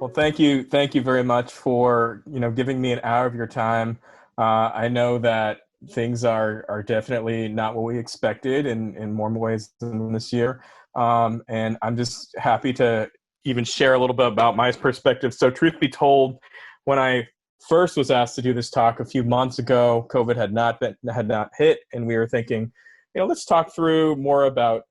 Well, thank you very much for giving me an hour of your time. I know that things are definitely not what we expected in more ways than this year, and I'm just happy to even share a little bit about my perspective. So, truth be told, when I first was asked to do this talk a few months ago, COVID had not hit, and we were thinking, let's talk through more about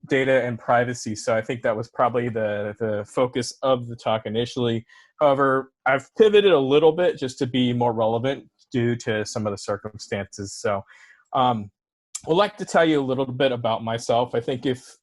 data and privacy. So I think that was probably the focus of the talk initially. However, I've pivoted a little bit just to be more relevant due to some of the circumstances. So I'd like to tell you a little bit about myself. I think if,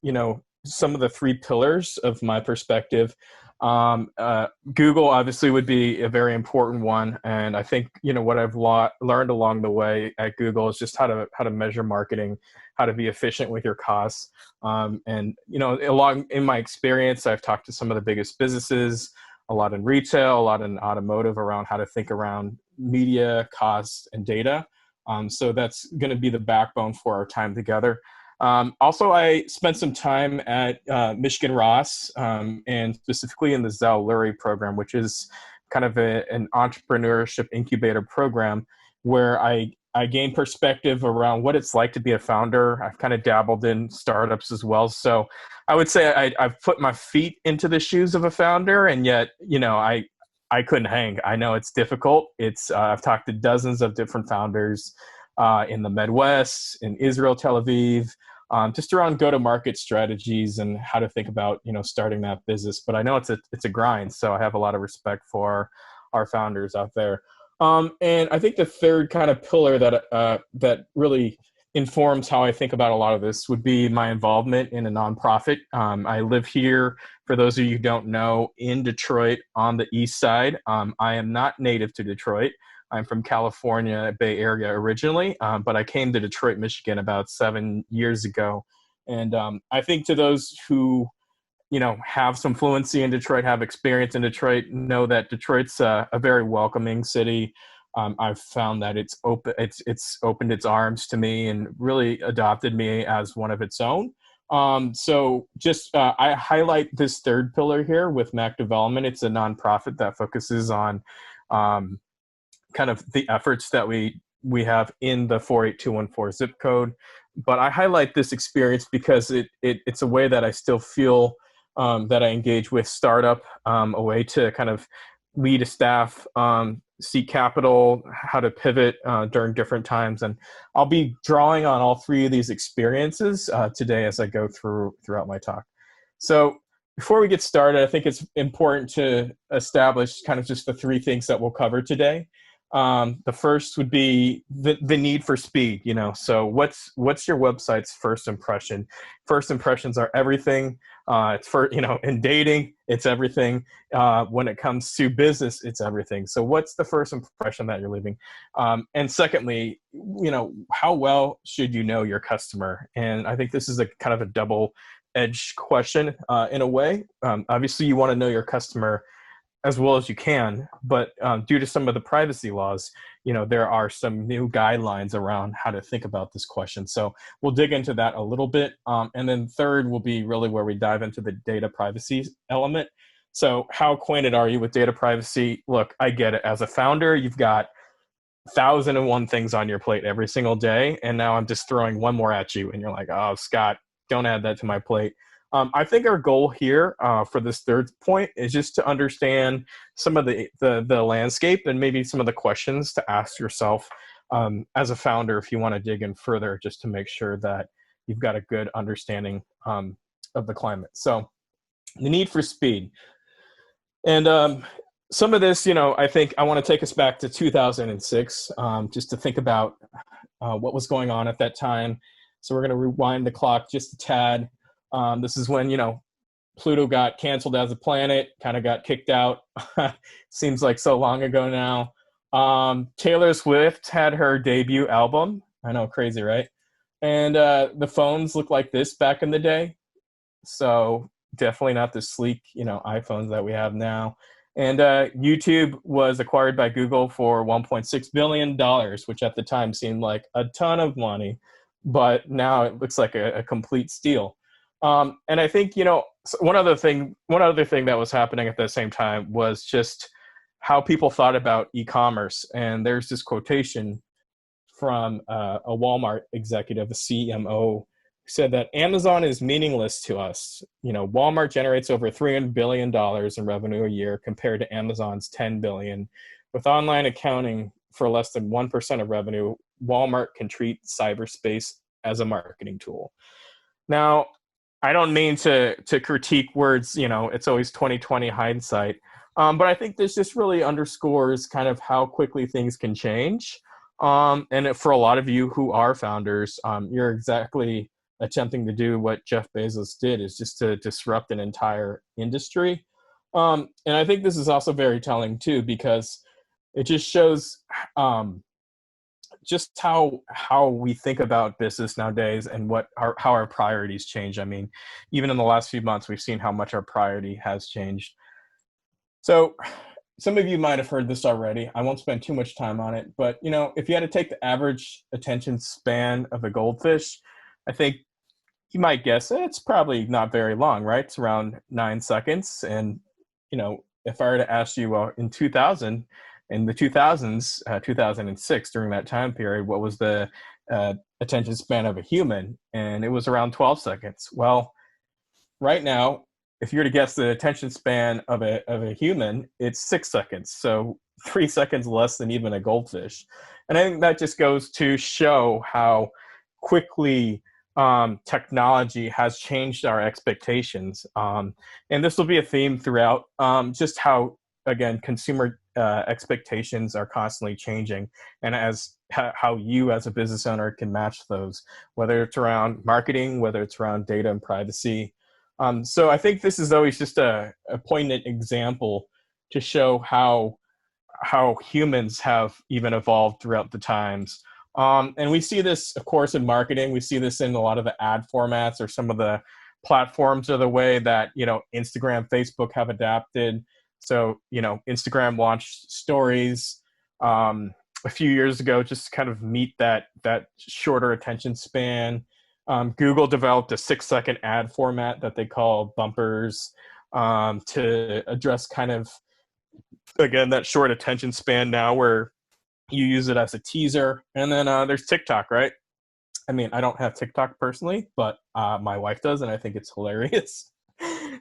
some of the three pillars of my perspective, Google obviously would be a very important one. And I think, what I've learned along the way at Google is just how to measure marketing, how to be efficient with your costs. And, along in my experience, I've talked to some of the biggest businesses, a lot in retail, a lot in automotive around how to think around media, costs, and data. So that's going to be the backbone for our time together. Also, I spent some time at Michigan Ross, and specifically in the Zell Lurie program, which is kind of an entrepreneurship incubator program where I gained perspective around what it's like to be a founder. I've kind of dabbled in startups as well. So I would say I've put my feet into the shoes of a founder, and yet, I couldn't hang. I know it's difficult. I've talked to dozens of different founders in the Midwest, in Israel, Tel Aviv, just around go-to-market strategies and how to think about, starting that business. But I know it's a grind, so I have a lot of respect for our founders out there. And I think the third kind of pillar that really informs how I think about a lot of this would be my involvement in a nonprofit. I live here, for those of you who don't know, in Detroit on the east side. I am not native to Detroit. I'm from California, Bay Area originally, but I came to Detroit, Michigan about 7 years ago. And I think to those who, have some fluency in Detroit, have experience in Detroit, know that Detroit's a very welcoming city. I've found that it's opened its arms to me and really adopted me as one of its own. So just I highlight this third pillar here with Mac Development. It's a nonprofit that focuses on kind of the efforts that we have in the 48214 zip code. But I highlight this experience because it's a way that I still feel that I engage with startup, a way to kind of lead a staff, seek capital, how to pivot during different times. And I'll be drawing on all three of these experiences today as I go throughout my talk. So before we get started, I think it's important to establish kind of just the three things that we'll cover today. The first would be the need for speed. So what's your website's first impression? First impressions are everything. It's for, in dating, it's everything. When it comes to business, it's everything. So what's the first impression that you're leaving? And secondly, how well should you know your customer? And I think this is a kind of a double-edged question in a way. Obviously, you want to know your customer as well as you can, but due to some of the privacy laws, there are some new guidelines around how to think about this question. So we'll dig into that a little bit. And then third will be really where we dive into the data privacy element. So how acquainted are you with data privacy? Look, I get it. As a founder, you've got 1,001 things on your plate every single day. And now I'm just throwing one more at you. And you're like, oh, Scott, don't add that to my plate. I think our goal here for this third point is just to understand some of the landscape and maybe some of the questions to ask yourself as a founder if you want to dig in further, just to make sure that you've got a good understanding of the climate. So the need for speed. And some of this, I think I want to take us back to 2006 just to think about what was going on at that time. So we're going to rewind the clock just a tad. This is when, Pluto got canceled as a planet, kind of got kicked out. Seems like so long ago now. Taylor Swift had her debut album. I know, crazy, right? And the phones looked like this back in the day. So definitely not the sleek, iPhones that we have now. And YouTube was acquired by Google for $1.6 billion, which at the time seemed like a ton of money. But now it looks like a complete steal. And I think, one other thing that was happening at the same time was just how people thought about e-commerce. And there's this quotation from a Walmart executive, a CMO, who said that Amazon is meaningless to us. You know, Walmart generates over $300 billion in revenue a year compared to Amazon's $10 billion. With online accounting for less than 1% of revenue, Walmart can treat cyberspace as a marketing tool. Now, I don't mean to critique words, you know, it's always 2020 hindsight. But I think this just really underscores kind of how quickly things can change. And for a lot of you who are founders, you're exactly attempting to do what Jeff Bezos did, is just to disrupt an entire industry. And I think this is also very telling too, because it just shows just how we think about business nowadays and how our priorities change. I mean, even in the last few months, we've seen how much our priority has changed. So some of you might have heard this already. I won't spend too much time on it, but you know, if you had to take the average attention span of a goldfish, I think you might guess it's probably not very long, right? It's around 9 seconds. And you know, if I were to ask you, well, in 2000, in the 2000s, 2006, during that time period, what was the attention span of a human? And it was around 12 seconds. Well, right now, if you were to guess the attention span of a human, it's 6 seconds. So 3 seconds less than even a goldfish. And I think that just goes to show how quickly technology has changed our expectations. And this will be a theme throughout, just how, again, consumer expectations are constantly changing, and how you as a business owner can match those, whether it's around marketing, whether it's around data and privacy. So I think this is always just a poignant example to show how humans have even evolved throughout the times. And we see this, of course, in marketing. We see this in a lot of the ad formats, or some of the platforms, or the way that, you know, Instagram, Facebook have adapted. So, you know, Instagram launched stories a few years ago, just to kind of meet that shorter attention span. Google developed a 6-second ad format that they call bumpers, to address kind of, again, that short attention span now, where you use it as a teaser. And then there's TikTok, right? I mean, I don't have TikTok personally, but my wife does, and I think it's hilarious.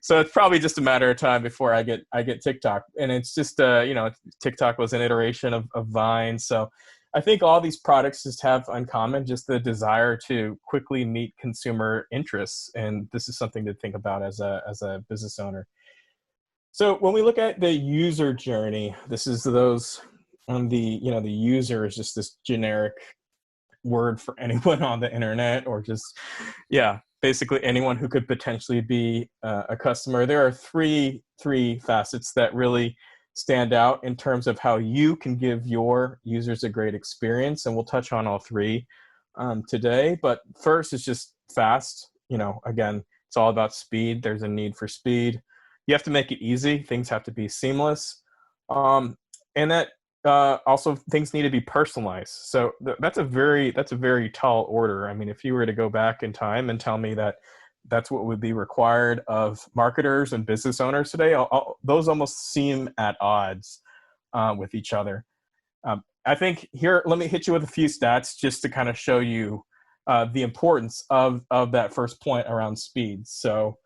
So it's probably just a matter of time before I get TikTok. And it's just, you know, TikTok was an iteration of Vine. So I think all these products just have in common just the desire to quickly meet consumer interests. And this is something to think about as a business owner. So when we look at the user journey, this is those on the, you know, the user is just this generic word for anyone on the internet, or just, yeah, basically anyone who could potentially be a customer. There are three facets that really stand out in terms of how you can give your users a great experience, and we'll touch on all three today. But first, it's just fast. You know, again, it's all about speed. There's a need for speed. You have to make it easy. Things have to be seamless, and that also things need to be personalized. So that's a very tall order. I mean, if you were to go back in time and tell me that that's what would be required of marketers and business owners today, those almost seem at odds with each other. I think here, let me hit you with a few stats just to kind of show you the importance of that first point around speed. So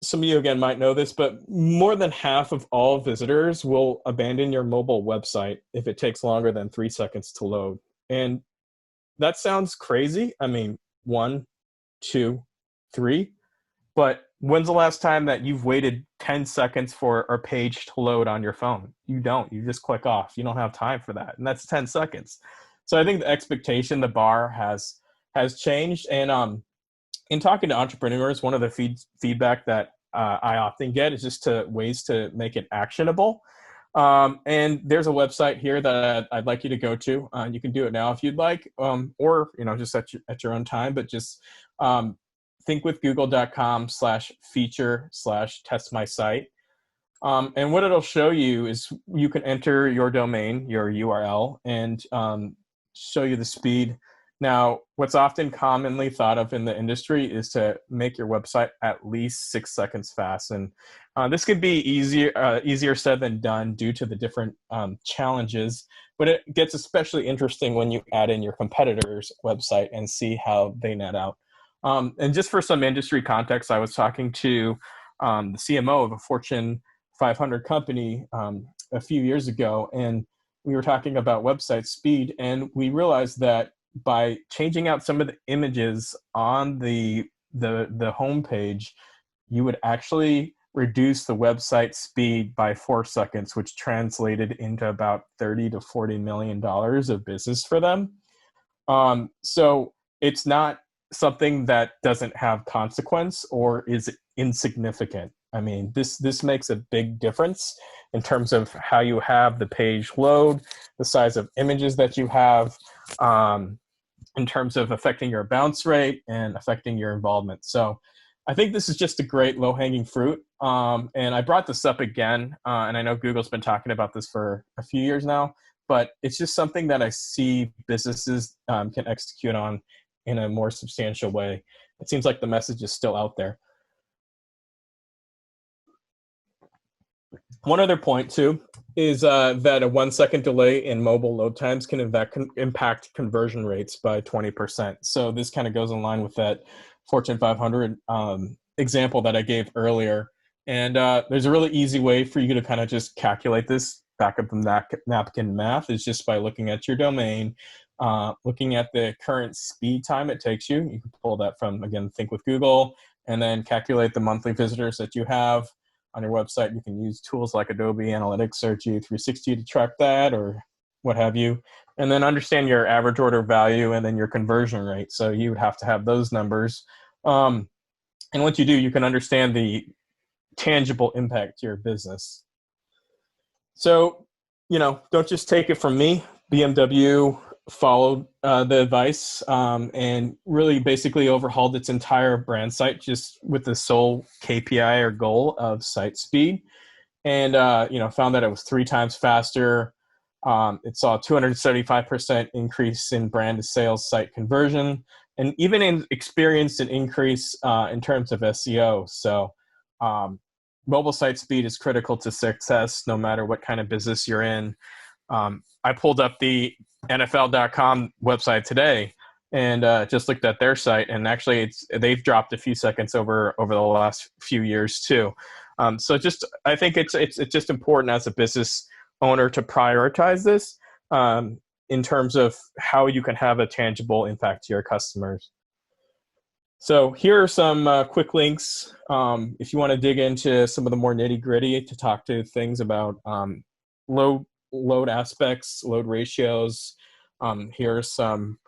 some of you, again, might know this, but more than half of all visitors will abandon your mobile website if it takes longer than 3 seconds to load. And that sounds crazy. I mean, 1, 2, 3. But when's the last time that you've waited 10 seconds for a page to load on your phone? You don't. You just click off. You don't have time for that. And that's 10 seconds. So I think the expectation, the bar has changed. And in talking to entrepreneurs, one of the feedback that I often get is just ways to make it actionable. And there's a website here that I'd like you to go to. You can do it now if you'd like, or, you know, just at your own time. But just thinkwithgoogle.com/feature/testmysite. And what it'll show you is you can enter your domain, your URL, and show you the speed Now, what's often commonly thought of in the industry is to make your website at least 6 seconds fast. And this could be easier said than done due to the different challenges, but it gets especially interesting when you add in your competitor's website and see how they net out. And just for some industry context, I was talking to the CMO of a Fortune 500 company a few years ago, and we were talking about website speed, and we realized that by changing out some of the images on the homepage, you would actually reduce the website speed by 4 seconds, which translated into about $30 to $40 million of business for them. So it's not something that doesn't have consequence or is insignificant. I mean, this makes a big difference in terms of how you have the page load, the size of images that you have, in terms of affecting your bounce rate and affecting your involvement. So I think this is just a great low-hanging fruit. And I brought this up again, and I know Google's been talking about this for a few years now, but it's just something that I see businesses can execute on in a more substantial way. It seems like the message is still out there. One other point, too, is that a 1 second delay in mobile load times can impact conversion rates by 20%. So this kind of goes in line with that Fortune 500 example that I gave earlier. And there's a really easy way for you to kind of just calculate this back of the napkin math is just by looking at your domain, looking at the current speed time it takes you. You can pull that from, again, Think with Google, and then calculate the monthly visitors that you have on your website. You can use tools like Adobe Analytics or G360 to track that or what have you. And then understand your average order value and then your conversion rate. So you would have to have those numbers. And once you do, you can understand the tangible impact to your business. So, don't just take it from me. BMW followed the advice and really basically overhauled its entire brand site just with the sole KPI or goal of site speed, and found that it was 3 times faster. It saw a 275% increase in brand to sales site conversion, and even experienced an increase in terms of SEO. So mobile site speed is critical to success no matter what kind of business you're in. I pulled up the NFL.com website today and just looked at their site, and actually they've dropped a few seconds over the last few years too. So I think it's just important as a business owner to prioritize this in terms of how you can have a tangible impact to your customers. So here are some quick links if you want to dig into some of the more nitty gritty to talk to things about load aspects, load ratios. Here are some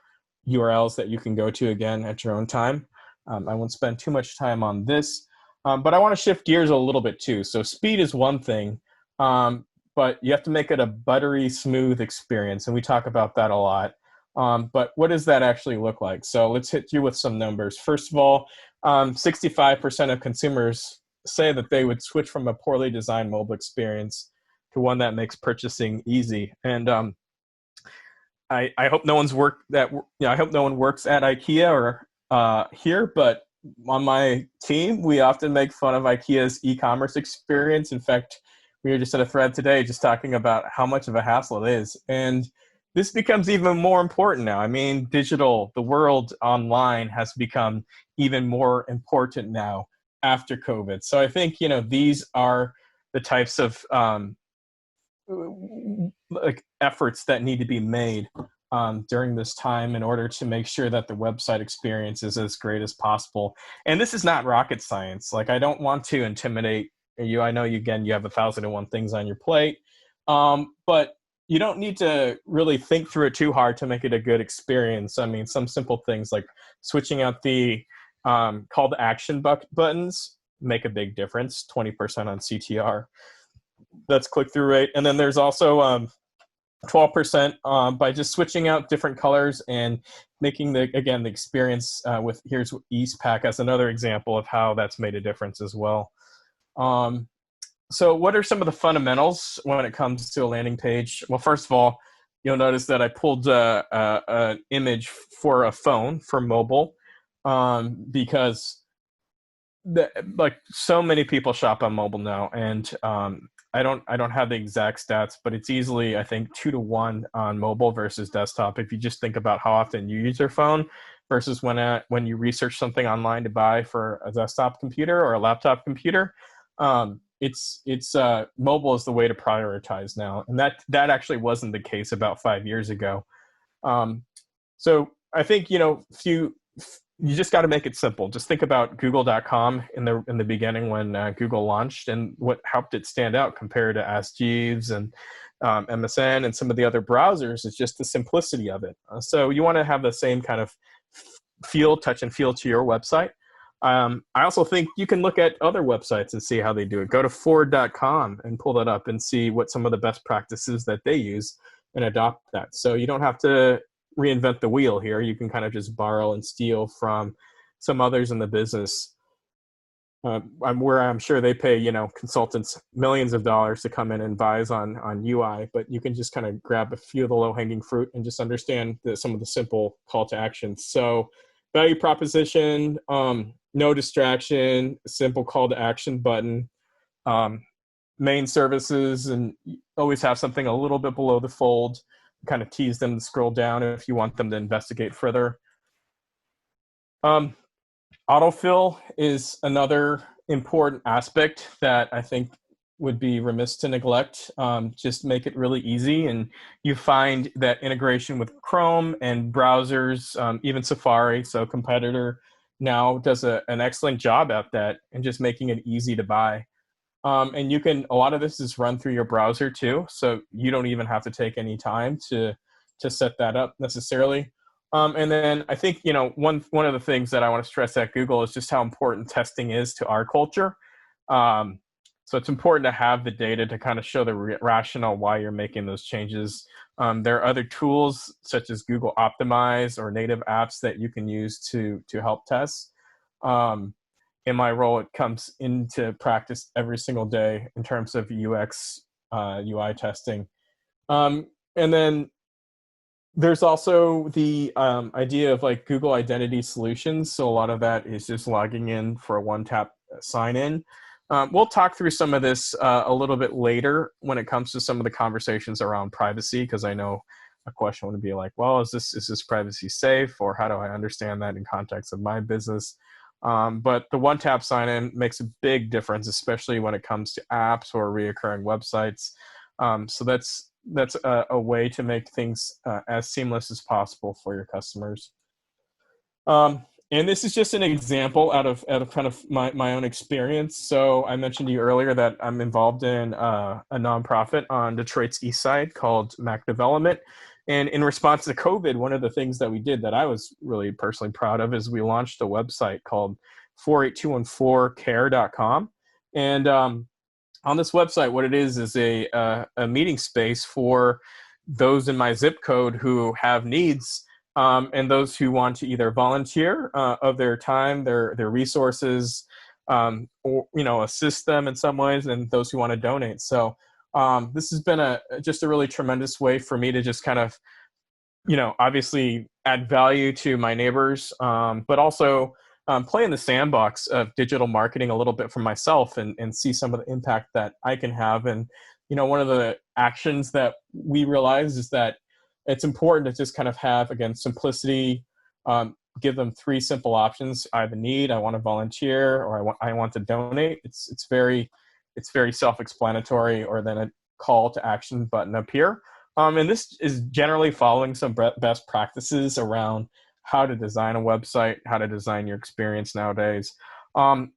URLs that you can go to again at your own time. I won't spend too much time on this, but I want to shift gears a little bit too. So speed is one thing, but you have to make it a buttery smooth experience, and we talk about that a lot. But what does that actually look like? So let's hit you with some numbers. First of all, 65% of consumers say that they would switch from a poorly designed mobile experience to one that makes purchasing easy. And I hope no one's I hope no one works at IKEA or here, but on my team, we often make fun of IKEA's e-commerce experience. In fact, we were just in a thread today just talking about how much of a hassle it is. And this becomes even more important now. I mean, the world online has become even more important now after COVID. So I think, these are the types of efforts that need to be made during this time in order to make sure that the website experience is as great as possible. And this is not rocket science. Like, I don't want to intimidate you. I know you have 1,001 things on your plate, but you don't need to really think through it too hard to make it a good experience. I mean, some simple things like switching out the call to action buttons make a big difference, 20% on CTR. That's click-through rate. And then there's also 12% by just switching out different colors and making the experience here's Eastpak as another example of how that's made a difference as well. So what are some of the fundamentals when it comes to a landing page? Well, first of all, you'll notice that I pulled an image for a phone for mobile, because like so many people shop on mobile now, and I don't have the exact stats, but it's easily, I think, 2 to 1 on mobile versus desktop. If you just think about how often you use your phone versus when you research something online to buy for a desktop computer or a laptop computer, it's mobile is the way to prioritize now, and that actually wasn't the case about 5 years ago. Um, so I think, you just got to make it simple. Just think about Google.com in the beginning when Google launched, and what helped it stand out compared to Ask Jeeves and MSN and some of the other browsers is just the simplicity of it. So you want to have the same kind of touch and feel to your website. I also think you can look at other websites and see how they do it. Go to Ford.com and pull that up and see what some of the best practices that they use and adopt that. So you don't have to reinvent the wheel here. You can kind of just borrow and steal from some others in the business, where I'm sure they pay, consultants millions of dollars to come in and advise on UI, but you can just kind of grab a few of the low-hanging fruit and just understand some of the simple call to actions. So value proposition, no distraction, simple call to action button, main services, and always have something a little bit below the fold, kind of tease them to scroll down if you want them to investigate further. Autofill is another important aspect that I think would be remiss to neglect. Just make it really easy, and you find that integration with Chrome and browsers, even Safari, so competitor now does an excellent job at that and just making it easy to buy. And a lot of this is run through your browser too, so you don't even have to take any time to set that up necessarily. And then I think, one of the things that I want to stress at Google is just how important testing is to our culture. So it's important to have the data to kind of show the rationale why you're making those changes. There are other tools such as Google Optimize or native apps that you can use to help test. In my role, it comes into practice every single day in terms of UX, UI testing. And then there's also the idea of like Google Identity Solutions. So a lot of that is just logging in for a one-tap sign-in. We'll talk through some of this a little bit later when it comes to some of the conversations around privacy, because I know a question would be like, well, is this privacy safe, or how do I understand that in context of my business? But the one-tap sign-in makes a big difference, especially when it comes to apps or reoccurring websites. So that's a way to make things as seamless as possible for your customers. And this is just an example out of kind of my own experience. So I mentioned to you earlier that I'm involved in a nonprofit on Detroit's east side called Mac Development. And in response to COVID, one of the things that we did that I was really personally proud of is we launched a website called 48214care.com. And on this website, what it is a meeting space for those in my zip code who have needs, and those who want to either volunteer of their time, their resources, or assist them in some ways, and those who want to donate. So this has been just a really tremendous way for me to just kind of, obviously add value to my neighbors, but also play in the sandbox of digital marketing a little bit for myself and see some of the impact that I can have. And, one of the actions that we realize is that it's important to just kind of have, again, simplicity, give them 3 simple options. I have a need, I want to volunteer, or I want to donate. It's very self-explanatory, or then a call to action button up here. And this is generally following some best practices around how to design a website, how to design your experience nowadays. And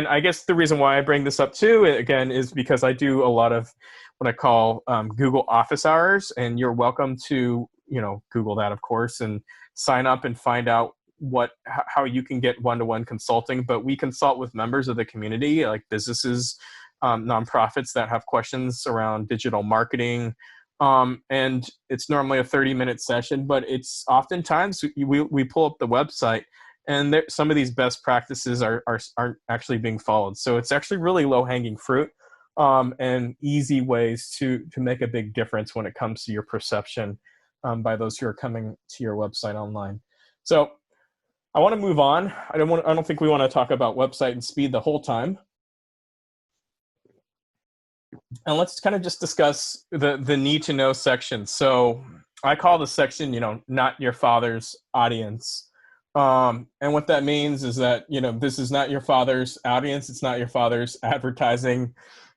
I guess the reason why I bring this up too, again, is because I do a lot of what I call Google office hours, and you're welcome to, Google that, of course, and sign up and find out how you can get one-to-one consulting. But we consult with members of the community, like businesses, nonprofits that have questions around digital marketing. And it's normally a 30-minute session, but it's oftentimes we pull up the website, and some of these best practices aren't actually being followed. So it's actually really low-hanging fruit. and easy ways to make a big difference when it comes to your perception by those who are coming to your website online. So I want to move on. I don't think we want to talk about website and speed the whole time. And let's kind of just discuss the need to know section. So I call the section, not your father's audience. And what that means is that, this is not your father's audience. It's not your father's advertising.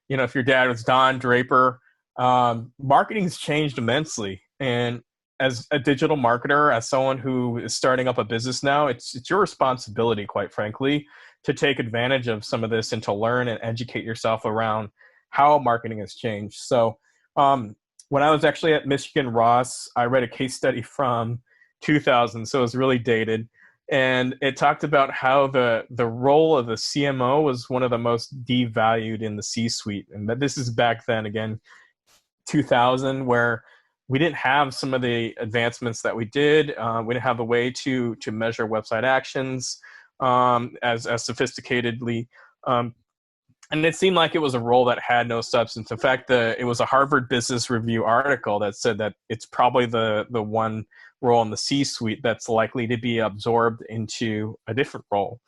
If your dad was Don Draper, marketing's changed immensely. And as a digital marketer, as someone who is starting up a business now, it's your responsibility, quite frankly, to take advantage of some of this and to learn and educate yourself around how marketing has changed. So when I was actually at Michigan Ross, I read a case study from 2000, so it was really dated. And it talked about how the role of the CMO was one of the most devalued in the C-suite. And that this is back then, again, 2000, where we didn't have some of the advancements that we did. We didn't have a way to measure website actions as sophisticatedly. And it seemed like it was a role that had no substance. In fact, it was a Harvard Business Review article that said that it's probably the one role in the C-suite that's likely to be absorbed into a different role.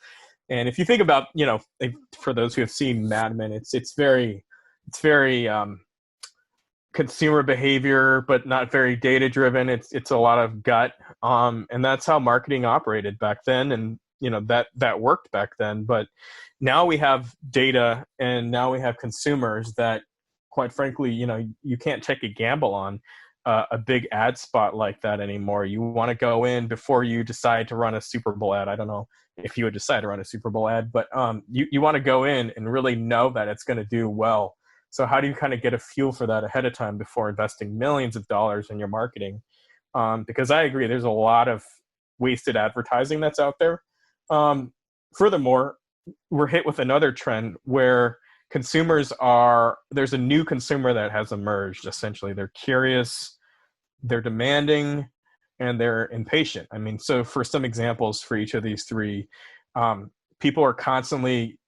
And if you think about, for those who have seen Mad Men, it's very consumer behavior, but not very data driven. It's a lot of gut, and that's how marketing operated back then. And that worked back then. But now we have data, and now we have consumers that, quite frankly, you can't take a gamble on a big ad spot like that anymore. You want to go in before you decide to run a Super Bowl ad. I don't know if you would decide to run a Super Bowl ad, but you want to go in and really know that it's going to do well. So how do you kind of get a feel for that ahead of time before investing millions of dollars in your marketing? Because I agree, there's a lot of wasted advertising that's out there. Furthermore, we're hit with another trend where there's a new consumer that has emerged, essentially. They're curious, they're demanding, and they're impatient. I mean, so for some examples for each of these three, people are constantly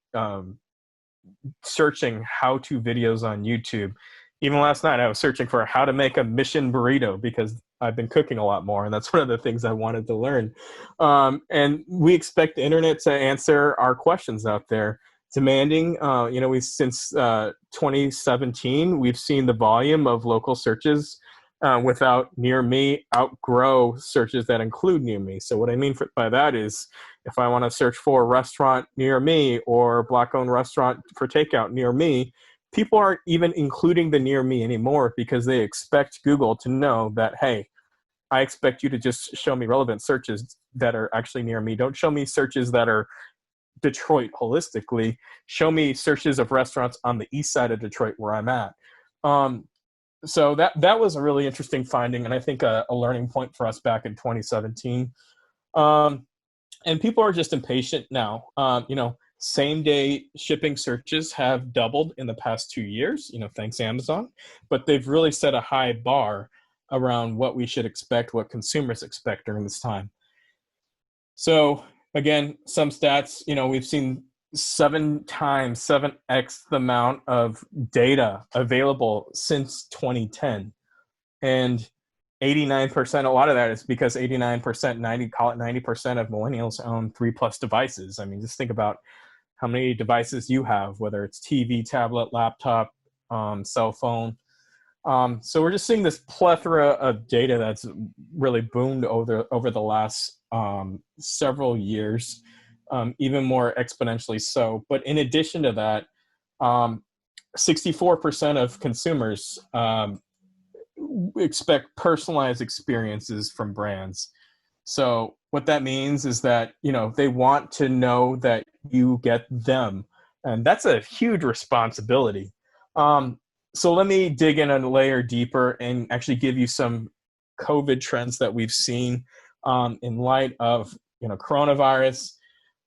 searching how-to videos on YouTube. Even last night, I was searching for how to make a mission burrito because I've been cooking a lot more, and that's one of the things I wanted to learn. And we expect the internet to answer our questions out there. Demanding, since 2017, we've seen the volume of local searches without near me outgrow searches that include near me. So what I mean by that is, if I want to search for a restaurant near me or Black-owned restaurant for takeout near me, people aren't even including the near me anymore because they expect Google to know that, hey, I expect you to just show me relevant searches that are actually near me. Don't show me searches that are Detroit holistically. Show me searches of restaurants on the east side of Detroit where I'm at. So that was a really interesting finding, and I think a learning point for us back in 2017. And people are just impatient now. Same day shipping searches have doubled in the past 2 years, thanks Amazon, but they've really set a high bar around what we should expect, what consumers expect during this time. So again, some stats, we've seen 7x the amount of data available since 2010. And 89%, a lot of that is because 89%, call it 90% of millennials own 3+ devices. I mean, just think about how many devices you have, whether it's TV, tablet, laptop, cell phone. So we're just seeing this plethora of data that's really boomed over the last several years, even more exponentially so. But in addition to that, 64% of consumers expect personalized experiences from brands. So what that means is that, they want to know that you get them. And that's a huge responsibility. So let me dig in a layer deeper and actually give you some COVID trends that we've seen in light of coronavirus.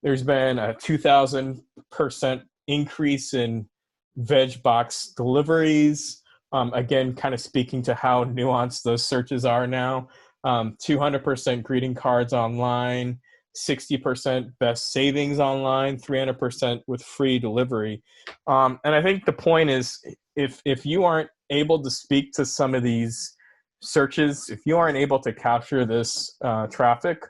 There's been a 2,000% increase in veg box deliveries. Again, kind of speaking to how nuanced those searches are now. 200% greeting cards online, 60% best savings online, 300% with free delivery. And I think the point is, if you aren't able to speak to some of these searches, if you aren't able to capture this traffic,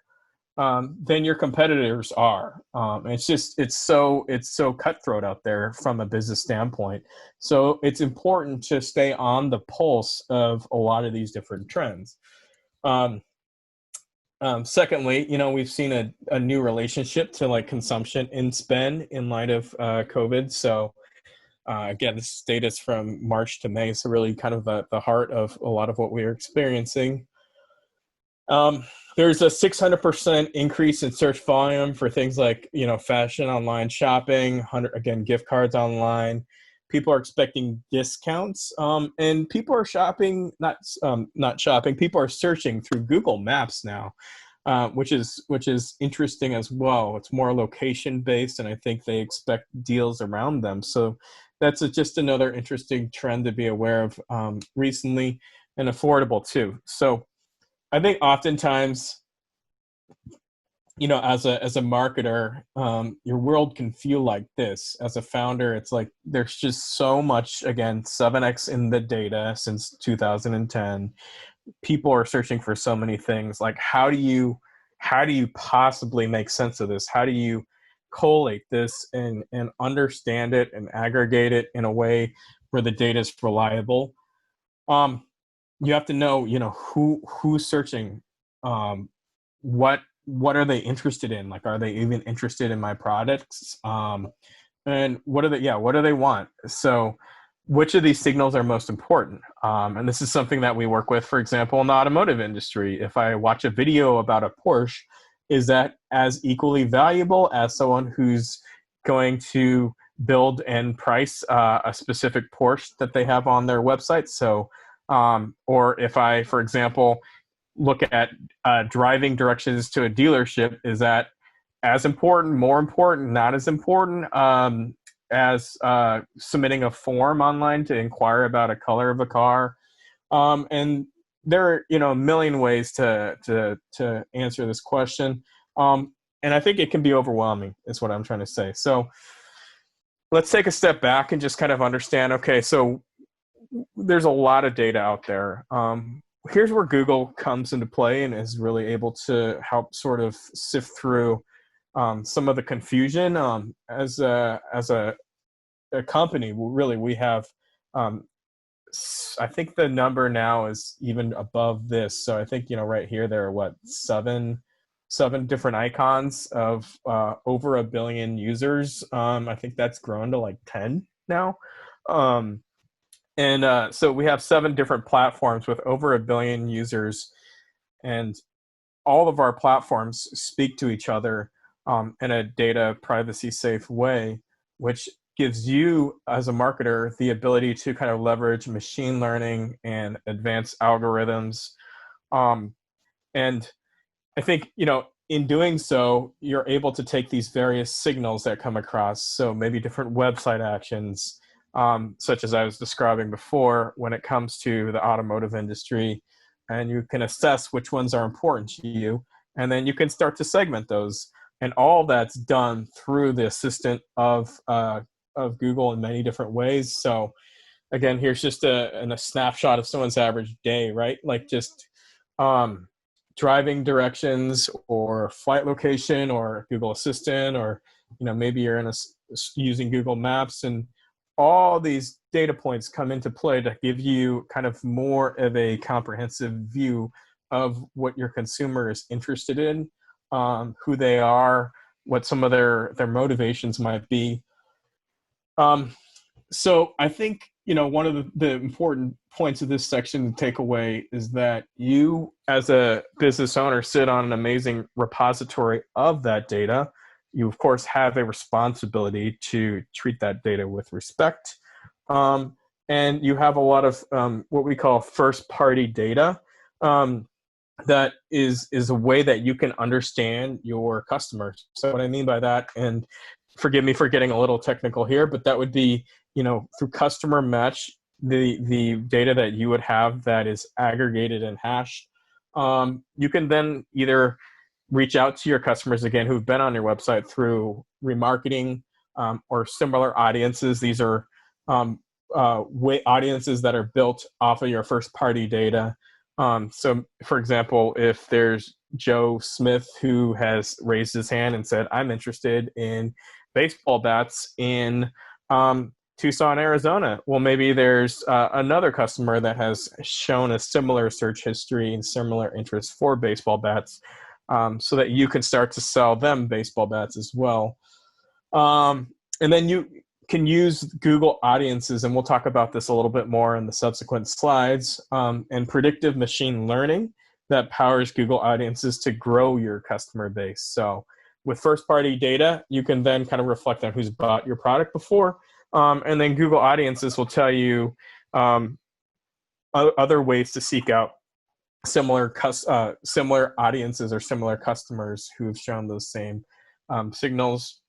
then your competitors are. It's so cutthroat out there from a business standpoint. So it's important to stay on the pulse of a lot of these different trends. Secondly, we've seen a new relationship to like consumption and spend in light of COVID. So again, this data is from March to May, so really kind of the heart of a lot of what we're experiencing. There's a 600% increase in search volume for things like, fashion, online shopping, again, gift cards online. People are expecting discounts, and people are shopping, not shopping. People are searching through Google Maps now, which is interesting as well. It's more location based, and I think they expect deals around them. So that's just another interesting trend to be aware of recently, and affordable too. So I think oftentimes, as a marketer, your world can feel like this. As a founder, it's like there's just so much, again, 7x in the data since 2010. People are searching for so many things. Like, how do you possibly make sense of this? How do you collate this and understand it and aggregate it in a way where the data is reliable? You have to know, who's searching, what are they interested in? Like, are they even interested in my products? And what do they want? So which of these signals are most important? And this is something that we work with, for example, in the automotive industry. If I watch a video about a Porsche, is that as equally valuable as someone who's going to build and price a specific Porsche that they have on their website? So, or if I, for example, look at driving directions to a dealership, is that as important, more important, not as important as submitting a form online to inquire about a color of a car? And there are, a million ways to answer this question. And I think it can be overwhelming, is what I'm trying to say. So let's take a step back and just kind of understand, okay, so there's a lot of data out there. Here's where Google comes into play and is really able to help sort of sift through some of the confusion. As a company, really, we have, I think the number now is even above this. So I think, right here, there are seven different icons of over 1 billion users. I think that's grown to like 10 now. And so we have 7 different platforms with over 1 billion users, and all of our platforms speak to each other in a data privacy safe way, which gives you as a marketer the ability to kind of leverage machine learning and advanced algorithms. And I think, in doing so, you're able to take these various signals that come across. So maybe different website actions, such as I was describing before, when it comes to the automotive industry, and you can assess which ones are important to you, and then you can start to segment those. And all that's done through the assistant of Google in many different ways. So again, here's just a snapshot of someone's average day, right? Like just driving directions or flight location or Google Assistant, or maybe you're using Google Maps, and all these data points come into play to give you kind of more of a comprehensive view of what your consumer is interested in, who they are, what some of their motivations might be. So I think, one of the important points of this section to take away is that you, as a business owner, sit on an amazing repository of that data. You, of course, have a responsibility to treat that data with respect. And you have a lot of what we call first-party data that is a way that you can understand your customers. So what I mean by that, and forgive me for getting a little technical here, but that would be, through customer match, the data that you would have that is aggregated and hashed. You can then either reach out to your customers again who've been on your website through remarketing or similar audiences. These are audiences that are built off of your first party data. So, for example, if there's Joe Smith who has raised his hand and said, I'm interested in baseball bats in Tucson, Arizona. Well, maybe there's another customer that has shown a similar search history and similar interest for baseball bats, so that you can start to sell them baseball bats as well. And then you can use Google Audiences, and we'll talk about this a little bit more in the subsequent slides, and predictive machine learning that powers Google Audiences to grow your customer base. So with first-party data, you can then kind of reflect on who's bought your product before, and then Google Audiences will tell you other ways to seek out similar audiences or similar customers who've shown those same signals.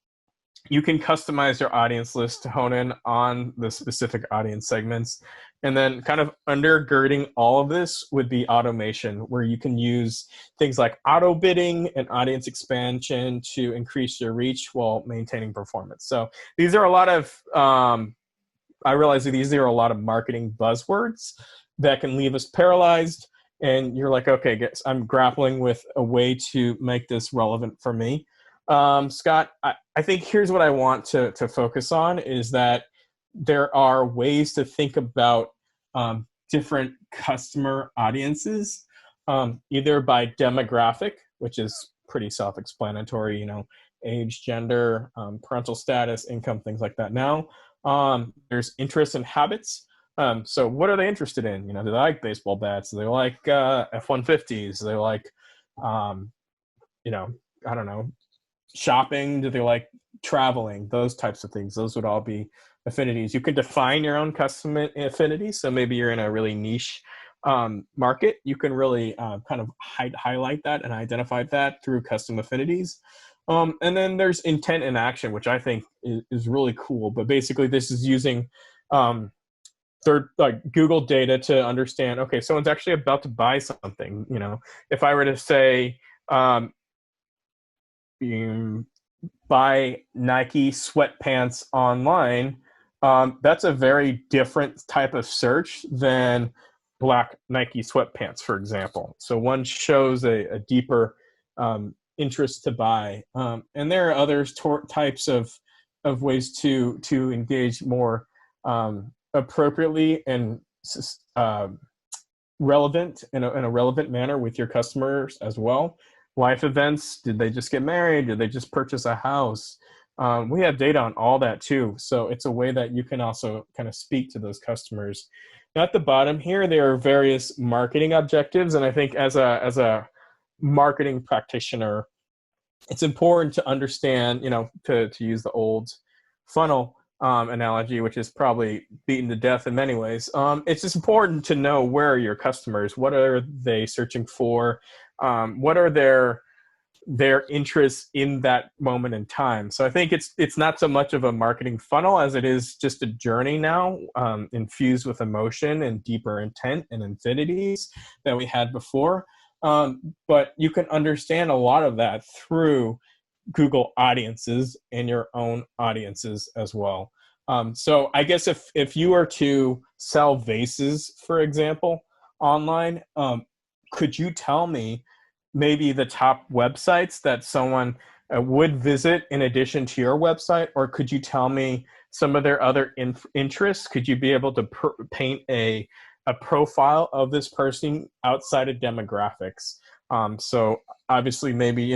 You can customize your audience list to hone in on the specific audience segments. And then kind of undergirding all of this would be automation, where you can use things like auto bidding and audience expansion to increase your reach while maintaining performance. So these are a lot of, I realize that these are a lot of marketing buzzwords that can leave us paralyzed. And you're like, okay, guys, I'm grappling with a way to make this relevant for me. Scott, I think here's what I want to focus on is that there are ways to think about different customer audiences, either by demographic, which is pretty self-explanatory, age, gender, parental status, income, things like that. Now, there's interests and habits. So what are they interested in? Do they like baseball bats? Do they like F-150s? Do they like, I don't know, shopping? Do they like traveling? Those types of things. Those would all be affinities. You can define your own custom affinities. So maybe you're in a really niche market. You can really kind of highlight that and identify that through custom affinities. And then there's intent and action, which I think is really cool. But basically, this is using Google data to understand, okay, someone's actually about to buy something. If I were to say, buy Nike sweatpants online, that's a very different type of search than black Nike sweatpants, for example. So one shows a deeper interest to buy. And there are other types of ways to engage more appropriately and relevant in a relevant manner with your customers as well. Life events, did they just get married? Did they just purchase a house? We have data on all that too. So it's a way that you can also kind of speak to those customers. Now at the bottom here, there are various marketing objectives. And I think as a marketing practitioner, it's important to understand, to use the old funnel analogy, which is probably beaten to death in many ways. It's just important to know where are your customers, what are they searching for, what are their interests in that moment in time. So I think it's not so much of a marketing funnel as it is just a journey now, infused with emotion and deeper intent and infinities that we had before. But you can understand a lot of that through Google Audiences and your own audiences as well. So I guess if you were to sell vases, for example, online, could you tell me maybe the top websites that someone would visit in addition to your website? Or could you tell me some of their other interests? Could you be able to paint a profile of this person outside of demographics? So obviously maybe,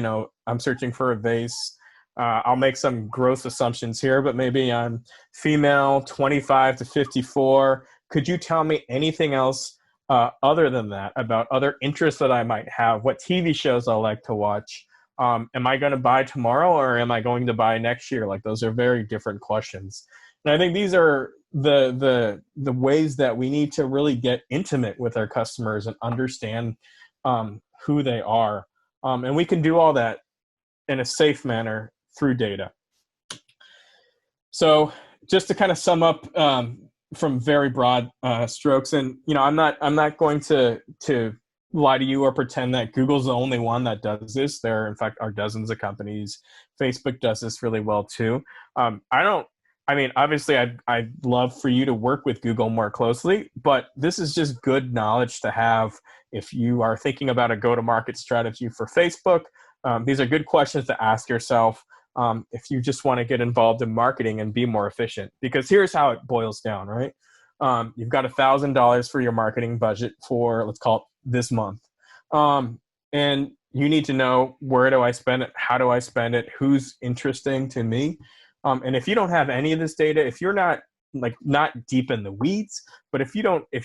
I'm searching for a vase. I'll make some gross assumptions here, but maybe I'm female, 25 to 54. Could you tell me anything else other than that about other interests that I might have? What TV shows I like to watch? Am I going to buy tomorrow or am I going to buy next year? Like, those are very different questions. And I think these are the ways that we need to really get intimate with our customers and understand who they are. And we can do all that in a safe manner through data. So just to kind of sum up from very broad strokes, and I'm not going to lie to you or pretend that Google's the only one that does this. There, in fact, are dozens of companies. Facebook does this really well too. I don't. I mean, obviously, I'd love for you to work with Google more closely, but this is just good knowledge to have if you are thinking about a go-to-market strategy for Facebook. These are good questions to ask yourself if you just want to get involved in marketing and be more efficient. Because here's how it boils down, right? You've got $1,000 for your marketing budget for, let's call it this month. And you need to know, where do I spend it? How do I spend it? Who's interesting to me? And if you don't have any of this data, if you're not deep in the weeds, but if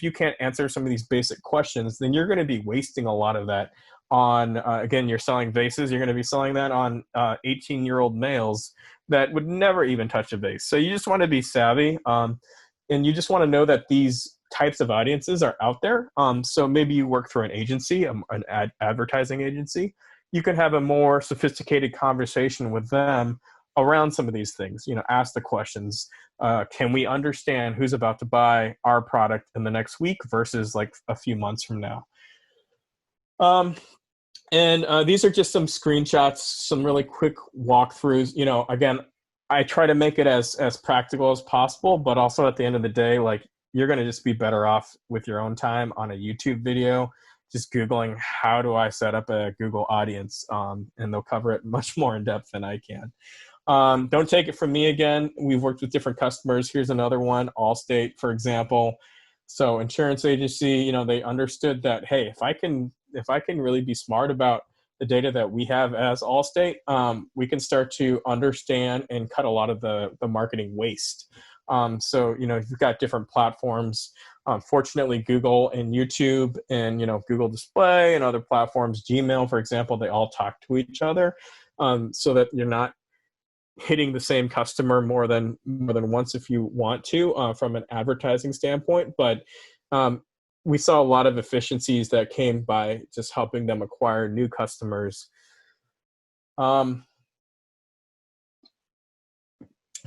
you can't answer some of these basic questions, then you're going to be wasting a lot of that on, again, you're selling vases. You're going to be selling that on 18-year-old males that would never even touch a vase. So you just want to be savvy. And you just want to know that these types of audiences are out there. So maybe you work through an agency, an advertising agency. You can have a more sophisticated conversation with them around some of these things. Ask the questions. Can we understand who's about to buy our product in the next week versus like a few months from now? And these are just some screenshots, some really quick walkthroughs. Again, I try to make it as practical as possible, but also at the end of the day, like, you're going to just be better off with your own time on a YouTube video, just Googling, how do I set up a Google audience? And they'll cover it much more in depth than I can. Don't take it from me again. We've worked with different customers. Here's another one, Allstate, for example. So insurance agency, they understood that, hey, if I can really be smart about the data that we have as Allstate, we can start to understand and cut a lot of the marketing waste. So, you've got different platforms. Fortunately, Google and YouTube and, Google Display and other platforms, Gmail, for example, they all talk to each other, so that you're not hitting the same customer more than once if you want to, from an advertising standpoint. But we saw a lot of efficiencies that came by just helping them acquire new customers.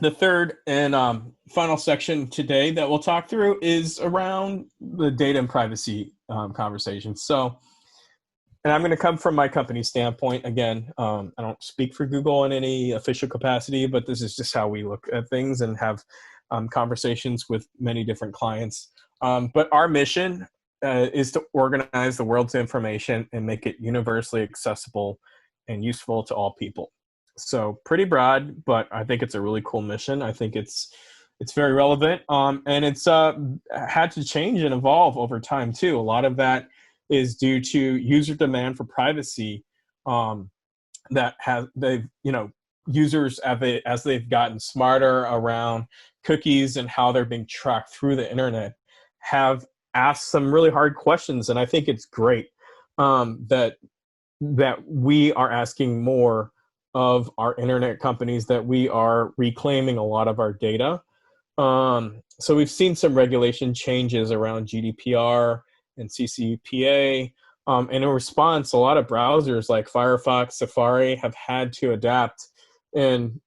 The third and final section today that we'll talk through is around the data and privacy conversation. So, and I'm going to come from my company standpoint. Again, I don't speak for Google in any official capacity, but this is just how we look at things and have conversations with many different clients. But our mission is to organize the world's information and make it universally accessible and useful to all people. So pretty broad, but I think it's a really cool mission. I think it's very relevant, and it's had to change and evolve over time too. A lot of that is due to user demand for privacy, users as they've gotten smarter around cookies and how they're being tracked through the internet, have asked some really hard questions. And I think it's great that we are asking more of our internet companies, that we are reclaiming a lot of our data. So we've seen some regulation changes around GDPR and CCPA. And in response, a lot of browsers like Firefox, Safari have had to adapt and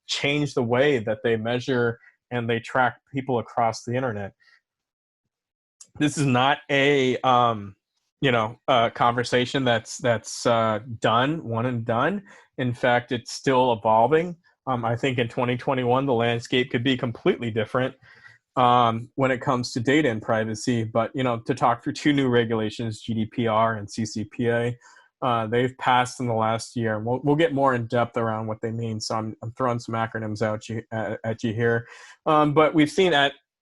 change the way that they measure and they track people across the internet. This is not a conversation that's done, one and done. In fact, it's still evolving. I think in 2021, the landscape could be completely different when it comes to data and privacy. But, to talk through two new regulations, GDPR and CCPA, they've passed in the last year. And we'll get more in depth around what they mean. So I'm throwing some acronyms at you here. But we've seen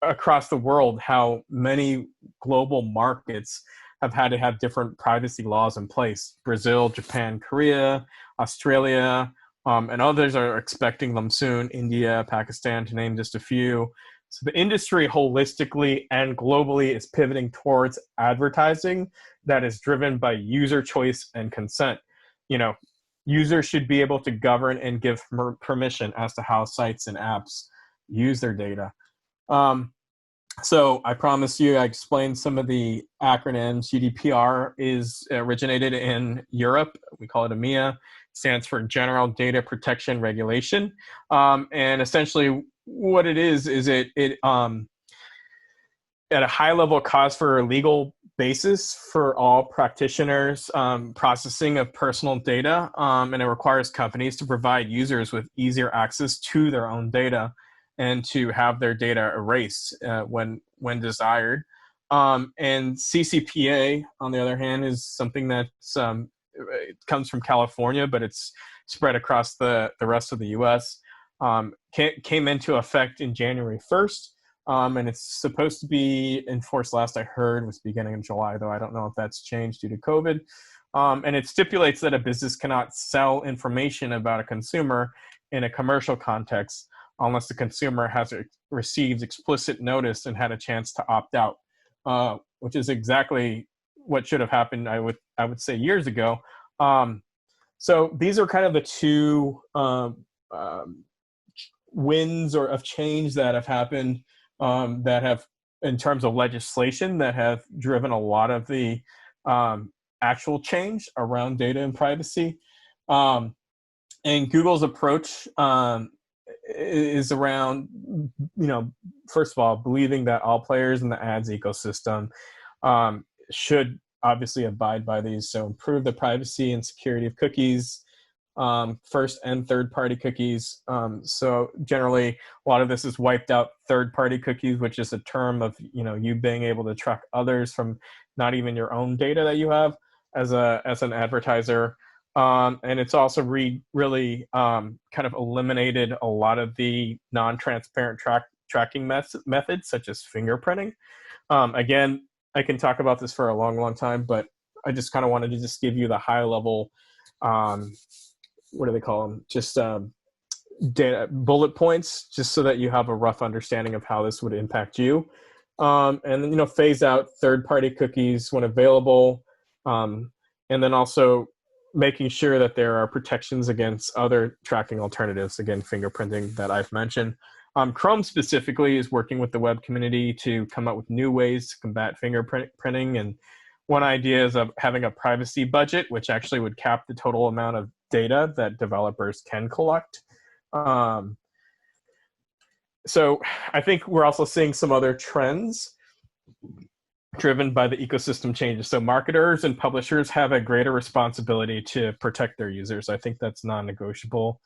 across the world how many global markets have had to have different privacy laws in place. Brazil, Japan, Korea, Australia, and others are expecting them soon. India, Pakistan, to name just a few. So the industry holistically and globally is pivoting towards advertising that is driven by user choice and consent. Users should be able to govern and give permission as to how sites and apps use their data. So I promise you, I explained some of the acronyms. GDPR is originated in Europe. We call it EMEA. Stands for General Data Protection Regulation. And essentially what it is it at a high level calls for legal basis for all practitioners processing of personal data, and it requires companies to provide users with easier access to their own data and to have their data erased when desired. And CCPA, on the other hand, is something that's it comes from California, but it's spread across the rest of the U.S. Came into effect in January 1st. And it's supposed to be enforced, last I heard, was beginning of July, though I don't know if that's changed due to COVID. And it stipulates that a business cannot sell information about a consumer in a commercial context unless the consumer has received explicit notice and had a chance to opt out, which is exactly what should have happened, I would say, years ago. So these are kind of the two winds or of change that have happened, that have, in terms of legislation, that have driven a lot of the actual change around data and privacy. And Google's approach is around, first of all, believing that all players in the ads ecosystem should obviously abide by these. So improve the privacy and security of cookies, first and third-party cookies. So generally, a lot of this is wiped out third-party cookies, which is a term of you being able to track others from not even your own data that you have as an advertiser. And it's also really kind of eliminated a lot of the non-transparent tracking methods, such as fingerprinting. Again, I can talk about this for a long time, but I just kind of wanted to just give you the high level, what do they call them? Just data bullet points, just so that you have a rough understanding of how this would impact you. And then, phase out third-party cookies when available. And then also making sure that there are protections against other tracking alternatives, again, fingerprinting that I've mentioned. Chrome specifically is working with the web community to come up with new ways to combat fingerprinting. And one idea is of having a privacy budget, which actually would cap the total amount of data that developers can collect. So I think we're also seeing some other trends driven by the ecosystem changes. So marketers and publishers have a greater responsibility to protect their users. I think that's non-negotiable.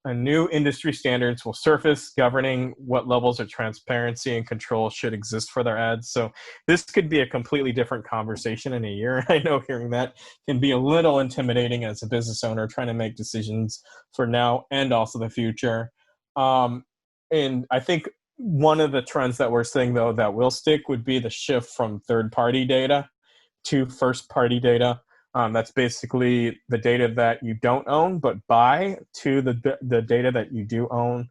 New industry standards will surface governing what levels of transparency and control should exist for their ads. So this could be a completely different conversation in a year. I know hearing that can be a little intimidating as a business owner trying to make decisions for now and also the future. And I think one of the trends that we're seeing, though, that will stick would be the shift from third-party data to first-party data. That's basically the data that you don't own but buy, to the data that you do own,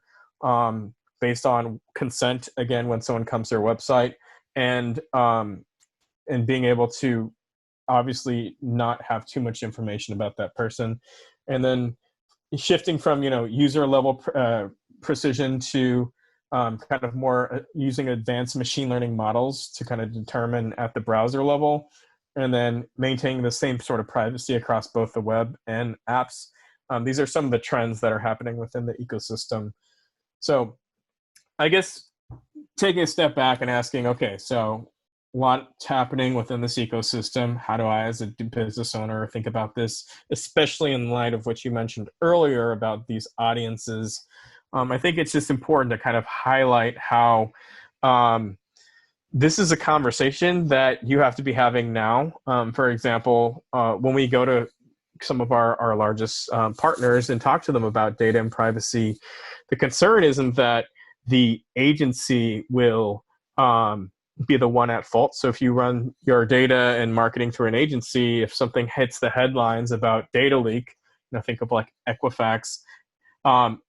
based on consent, again, when someone comes to your website, and being able to obviously not have too much information about that person. And then shifting from user level precision to kind of more using advanced machine learning models to kind of determine at the browser level, and then maintaining the same sort of privacy across both the web and apps. These are some of the trends that are happening within the ecosystem. So I guess taking a step back and asking, okay, so what's happening within this ecosystem? How do I, as a business owner, think about this, especially in light of what you mentioned earlier about these audiences? I think it's just important to kind of highlight how this is a conversation that you have to be having now. For example, when we go to some of our largest partners and talk to them about data and privacy, the concern isn't that the agency will be the one at fault. So if you run your data and marketing through an agency, if something hits the headlines about data leak, think of like Equifax,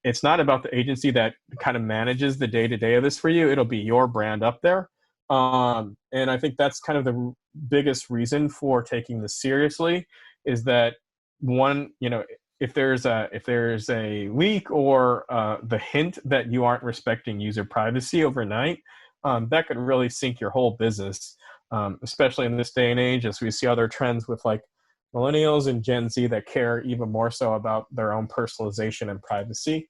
it's not about the agency that kind of manages the day-to-day of this for you. It'll be your brand up there. And I think that's kind of the biggest reason for taking this seriously, is that one, if there's a leak or the hint that you aren't respecting user privacy overnight, that could really sink your whole business, especially in this day and age, as we see other trends with like millennials and Gen Z that care even more so about their own personalization and privacy.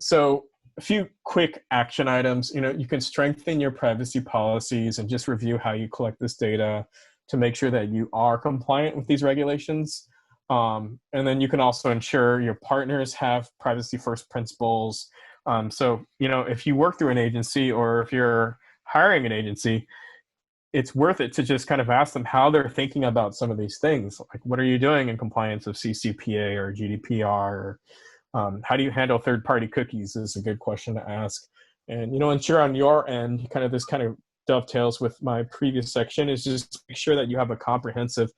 So a few quick action items. You can strengthen your privacy policies and just review how you collect this data to make sure that you are compliant with these regulations. And then you can also ensure your partners have privacy first principles. So, if you work through an agency or if you're hiring an agency, it's worth it to just kind of ask them how they're thinking about some of these things. Like, what are you doing in compliance of CCPA or GDPR? Or, how do you handle third-party cookies is a good question to ask. And, ensure on your end, this kind of dovetails with my previous section, is just make sure that you have a comprehensive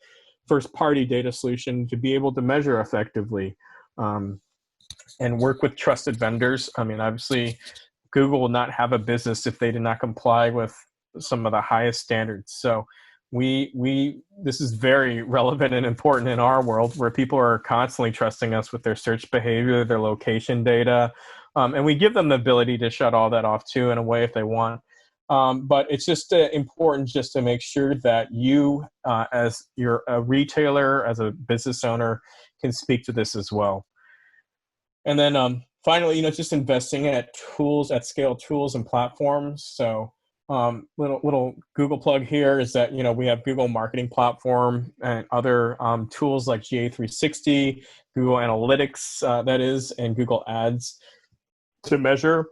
first-party data solution to be able to measure effectively, and work with trusted vendors. I mean, obviously, Google will not have a business if they do not comply with some of the highest standards. So this is very relevant and important in our world, where people are constantly trusting us with their search behavior, their location data, and we give them the ability to shut all that off too in a way if they want. But it's just important just to make sure that you, as you're a retailer, as a business owner, can speak to this as well. And then finally, just investing at scale tools and platforms. So little Google plug here is that, we have Google Marketing Platform and other tools like GA360, Google Analytics, that is, and Google Ads to measure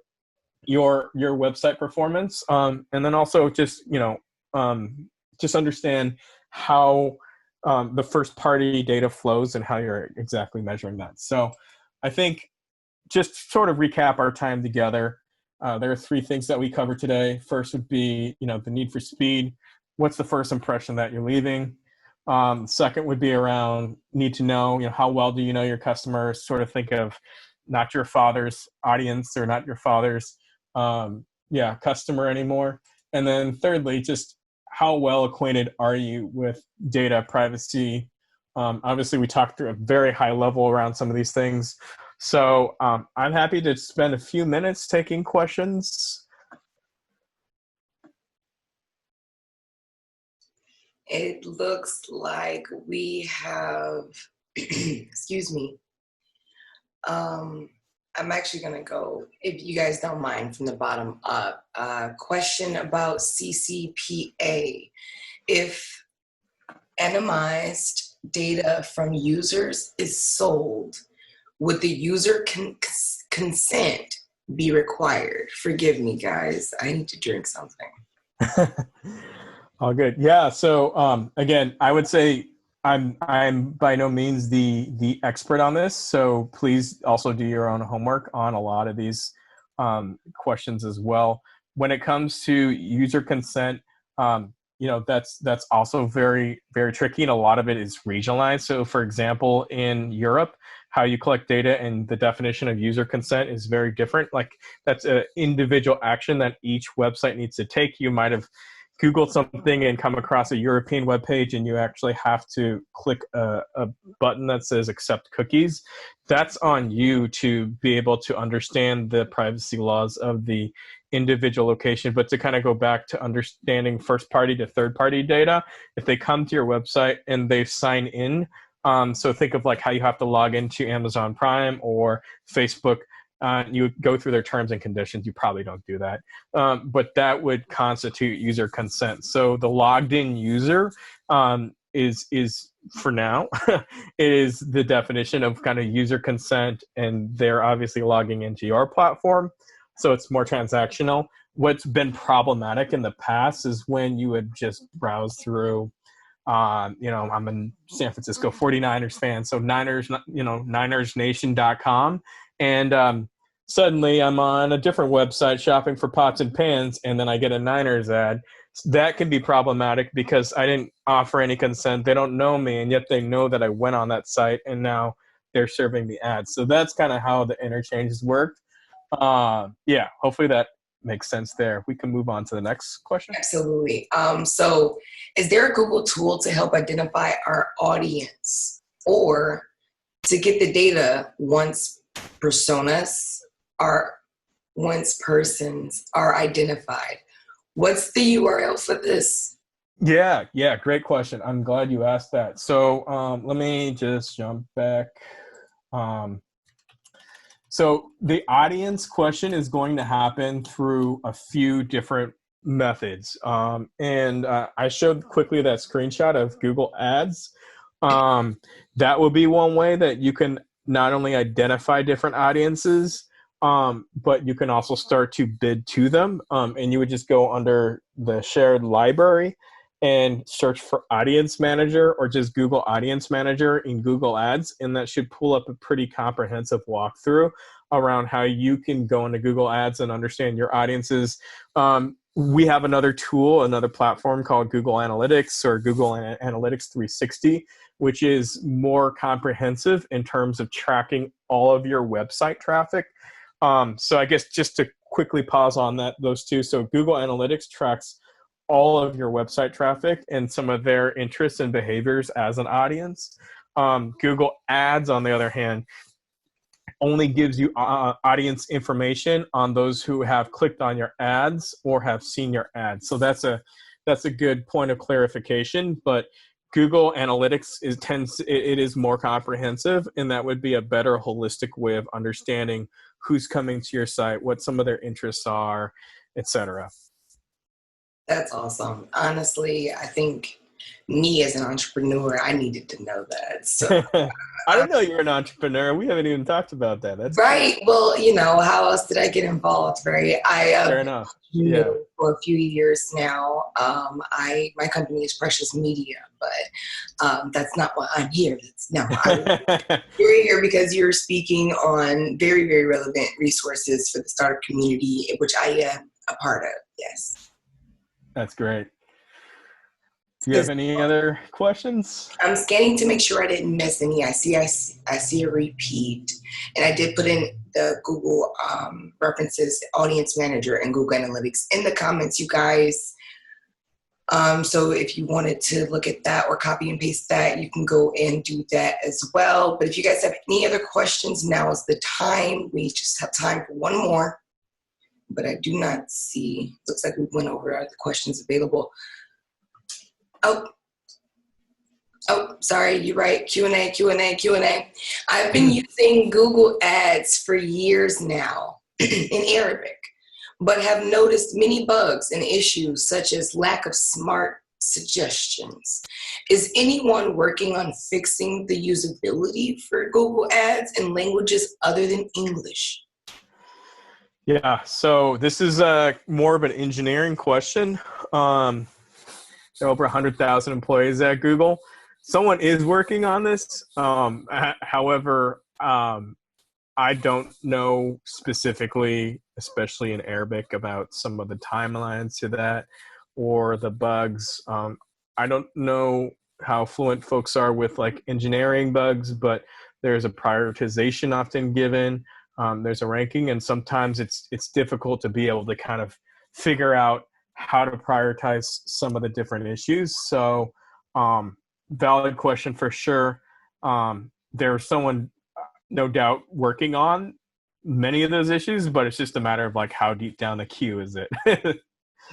your website performance. And then also just understand how the first party data flows and how you're exactly measuring that. So I think just sort of recap our time together. There are three things that we covered today. First would be, the need for speed. What's the first impression that you're leaving? Second would be around need to know, how well do you know your customers? Sort of think of not your father's audience or not your father's customer anymore. And then thirdly, just how well acquainted are you with data privacy? Obviously, we talked through a very high level around some of these things. So I'm happy to spend a few minutes taking questions. It looks like we have, excuse me. I'm actually going to go, if you guys don't mind, from the bottom up. Question about CCPA. If anonymized data from users is sold, would the user consent be required? Forgive me, guys. I need to drink something. All good. Yeah. So again, I would say I'm by no means the expert on this. So please also do your own homework on a lot of these questions as well. When it comes to user consent, that's also very, very tricky, and a lot of it is regionalized. So for example, in Europe, how you collect data and the definition of user consent is very different. Like, that's an individual action that each website needs to take. You might have Googled something and come across a European web page, and you actually have to click a button that says accept cookies. That's on you to be able to understand the privacy laws of the individual location. But to kind of go back to understanding first party to third party data, if they come to your website and they sign in, so think of like how you have to log into Amazon Prime or Facebook. You go through their terms and conditions. You probably don't do that, but that would constitute user consent. So the logged in user is for now, it is the definition of kind of user consent, and they're obviously logging into your platform. So it's more transactional. What's been problematic in the past is when you would just browse through. I'm a San Francisco 49ers fan, so NinersNation.com. And suddenly I'm on a different website shopping for pots and pans, and then I get a Niners ad. That can be problematic because I didn't offer any consent. They don't know me, and yet they know that I went on that site, and now they're serving the ads. So that's kind of how the interchanges worked. Hopefully that makes sense there. We can move on to the next question. Absolutely. So is there a Google tool to help identify our audience, or to get the data once persons are identified? What's the URL for this? Yeah, great question. I'm glad you asked that. So let me just jump back. So the audience question is going to happen through a few different methods. And I showed quickly that screenshot of Google Ads. That will be one way that you can not only identify different audiences, but you can also start to bid to them. And you would just go under the shared library and search for Audience Manager or just Google Audience Manager in Google Ads. And that should pull up a pretty comprehensive walkthrough around how you can go into Google Ads and understand your audiences. We have another tool, another platform called Google Analytics or Google Analytics 360, which is more comprehensive in terms of tracking all of your website traffic. So I guess just to quickly pause on those two. So Google Analytics tracks all of your website traffic and some of their interests and behaviors as an audience. Google Ads, on the other hand, only gives you audience information on those who have clicked on your ads or have seen your ads. So that's a good point of clarification. But Google Analytics is more comprehensive, and that would be a better holistic way of understanding who's coming to your site, what some of their interests are, etc. That's awesome. Honestly, I think me as an entrepreneur, I needed to know that. So I didn't know you're an entrepreneur. We haven't even talked about that. That's right. Well, you know, how else did I get involved, right? fair enough. Yeah. For a few years now. My company is Precious Media, but that's not why I'm here. You're here because you're speaking on very, very relevant resources for the startup community, which I am a part of. Yes. That's great. Do you have any other questions? I'm scanning to make sure I didn't miss any. I see a repeat, and I did put in the Google references, Audience Manager, and Google Analytics in the comments, you guys. So if you wanted to look at that or copy and paste that, you can go and do that as well. But if you guys have any other questions, now is the time. We just have time for one more, but I do not see. Looks like we went over the questions available. Oh, sorry, you're right. Q&A. I've been using Google Ads for years now in Arabic, but have noticed many bugs and issues such as lack of smart suggestions. Is anyone working on fixing the usability for Google Ads in languages other than English? Yeah, so this is more of an engineering question. There are over 100,000 employees at Google. Someone is working on this. However, I don't know specifically, especially in Arabic, about some of the timelines to that or the bugs. I don't know how fluent folks are with like engineering bugs, but there's a prioritization often given. There's a ranking, and sometimes it's difficult to be able to kind of figure out how to prioritize some of the different issues. So valid question for sure. There's someone no doubt working on many of those issues, but it's just a matter of like how deep down the queue is it? The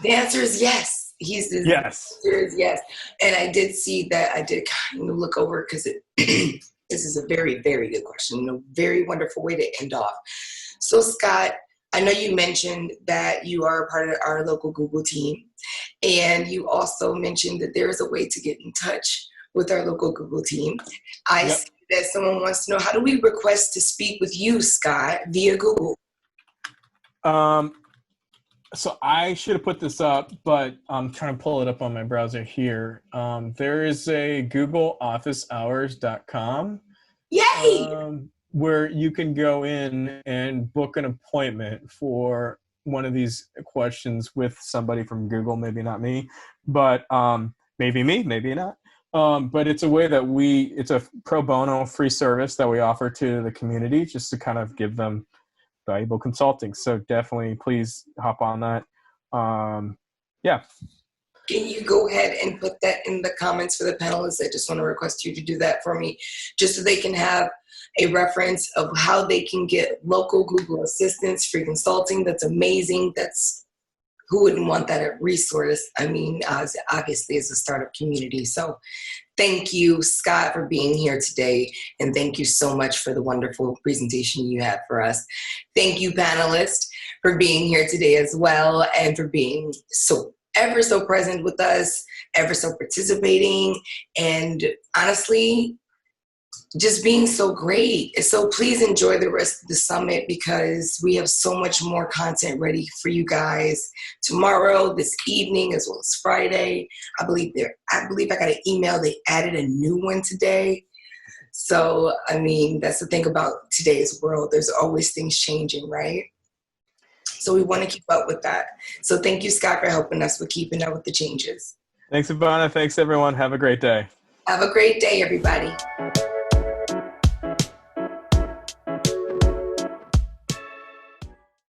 answer is yes. Yes. The answer is yes. And I did see that. I did kind of look over because this is a very, very good question. A very wonderful way to end off. So Scott, I know you mentioned that you are a part of our local Google team, and you also mentioned that there is a way to get in touch with our local Google team. I see that someone wants to know, how do we request to speak with you, Scott, via Google? So I should have put this up, but I'm trying to pull it up on my browser here. There is a googleofficehours.com. Yay! Where you can go in and book an appointment for one of these questions with somebody from Google, maybe not me, but maybe me, maybe not. But it's a way that it's a pro bono free service that we offer to the community just to kind of give them valuable consulting. So definitely please hop on that. Yeah. Can you go ahead and put that in the comments for the panelists? I just want to request you to do that for me, just so they can have a reference of how they can get local Google assistance, free consulting. That's amazing. Who wouldn't want that resource? I mean, obviously as a startup community. So Thank you, Scott, for being here today. And thank you so much for the wonderful presentation you had for us. Thank you, panelists, for being here today as well and for being ever so present with us, ever so participating, and honestly, just being so great. So please enjoy the rest of the summit because we have so much more content ready for you guys tomorrow, this evening, as well as Friday. I believe I got an email. They added a new one today. So, I mean, that's the thing about today's world. There's always things changing, right? So we want to keep up with that. So thank you, Scott, for helping us with keeping up with the changes. Thanks, Ivana. Thanks, everyone. Have a great day. Have a great day, everybody.